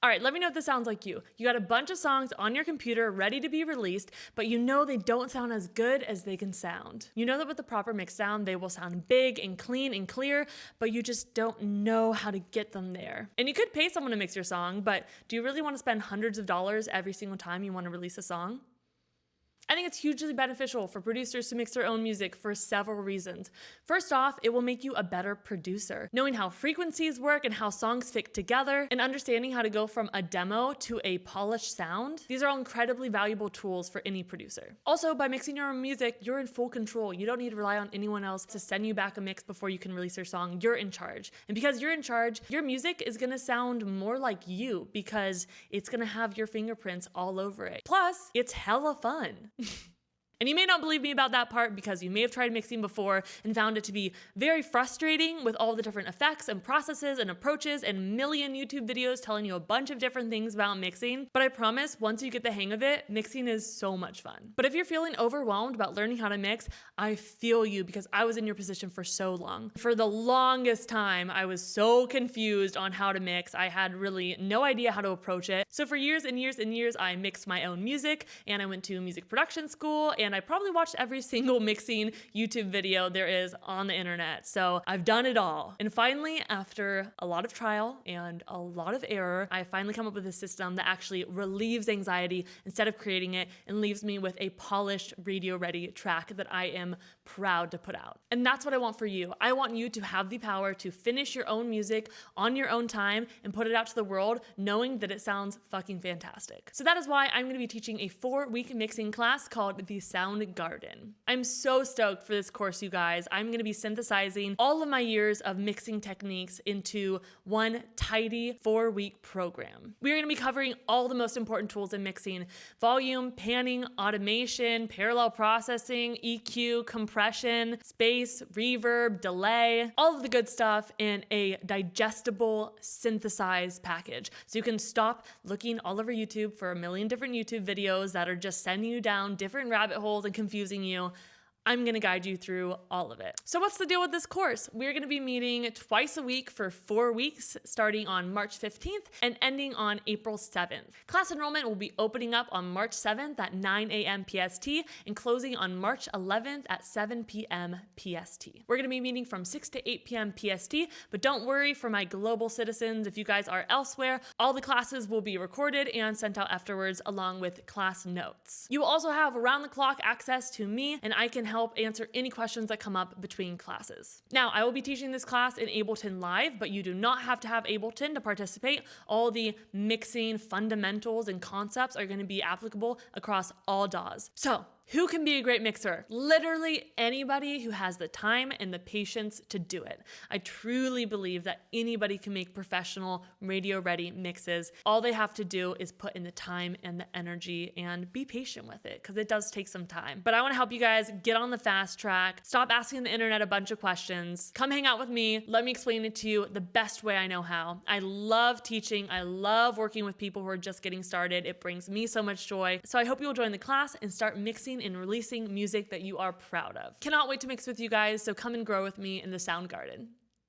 All right, let me know if this sounds like you. You got a bunch of songs on your computer ready to be released, but you know they don't sound as good as they can sound. You know that with the proper mix down, they will sound big and clean and clear, but you just don't know how to get them there. And you could pay someone to mix your song, but do you really want to spend hundreds of dollars every single time you want to release a song? I think it's hugely beneficial for producers to mix their own music for several reasons. First off, it will make you a better producer. Knowing how frequencies work and how songs fit together, and understanding how to go from a demo to a polished sound, these are all incredibly valuable tools for any producer. Also, by mixing your own music, you're in full control. You don't need to rely on anyone else to send you back a mix before you can release your song. You're in charge. And because you're in charge, your music is gonna sound more like you because it's gonna have your fingerprints all over it. Plus, it's hella fun. And you may not believe me about that part because you may have tried mixing before and found it to be very frustrating with all the different effects and processes and approaches and million YouTube videos telling you a bunch of different things about mixing. But I promise, once you get the hang of it, mixing is so much fun. But if you're feeling overwhelmed about learning how to mix, I feel you because I was in your position for so long. For the longest time, I was so confused on how to mix. I had really no idea how to approach it. So for years and years and years, I mixed my own music and I went to music production school and I probably watched every single mixing YouTube video there is on the internet. So I've done it all. And finally, after a lot of trial and a lot of error, I finally come up with a system that actually relieves anxiety instead of creating it and leaves me with a polished radio-ready track that I am proud to put out. And that's what I want for you. I want you to have the power to finish your own music on your own time and put it out to the world knowing that it sounds fucking fantastic. So that is why I'm going to be teaching a 4-week mixing class called the Sound Garden. I'm so stoked for this course, you guys. I'm going to be synthesizing all of my years of mixing techniques into one tidy 4-week program. We are going to be covering all the most important tools in mixing: volume, panning, automation, parallel processing, EQ, compression, space, reverb, delay, all of the good stuff in a digestible, synthesized package. So you can stop looking all over YouTube for a million different YouTube videos that are just sending you down different rabbit holes and confusing you. I'm gonna guide you through all of it. So what's the deal with this course? We're gonna be meeting twice a week for 4 weeks, starting on March 15th and ending on April 7th. Class enrollment will be opening up on March 7th at 9 a.m. PST and closing on March 11th at 7 p.m. PST. We're gonna be meeting from 6 to 8 p.m. PST, but don't worry for my global citizens, if you guys are elsewhere, all the classes will be recorded and sent out afterwards along with class notes. You will also have around-the-clock access to me, and I can help answer any questions that come up between classes. Now, I will be teaching this class in Ableton Live, but you do not have to have Ableton to participate. All the mixing fundamentals and concepts are going to be applicable across all DAWs. So, who can be a great mixer? Literally anybody who has the time and the patience to do it. I truly believe that anybody can make professional radio-ready mixes. All they have to do is put in the time and the energy and be patient with it, because it does take some time. But I want to help you guys get on the fast track, stop asking the internet a bunch of questions, come hang out with me, let me explain it to you the best way I know how. I love teaching, I love working with people who are just getting started. It brings me so much joy. So I hope you'll join the class and start mixing and releasing music that you are proud of. Cannot wait to mix with you guys, so come and grow with me in the Sound Garden.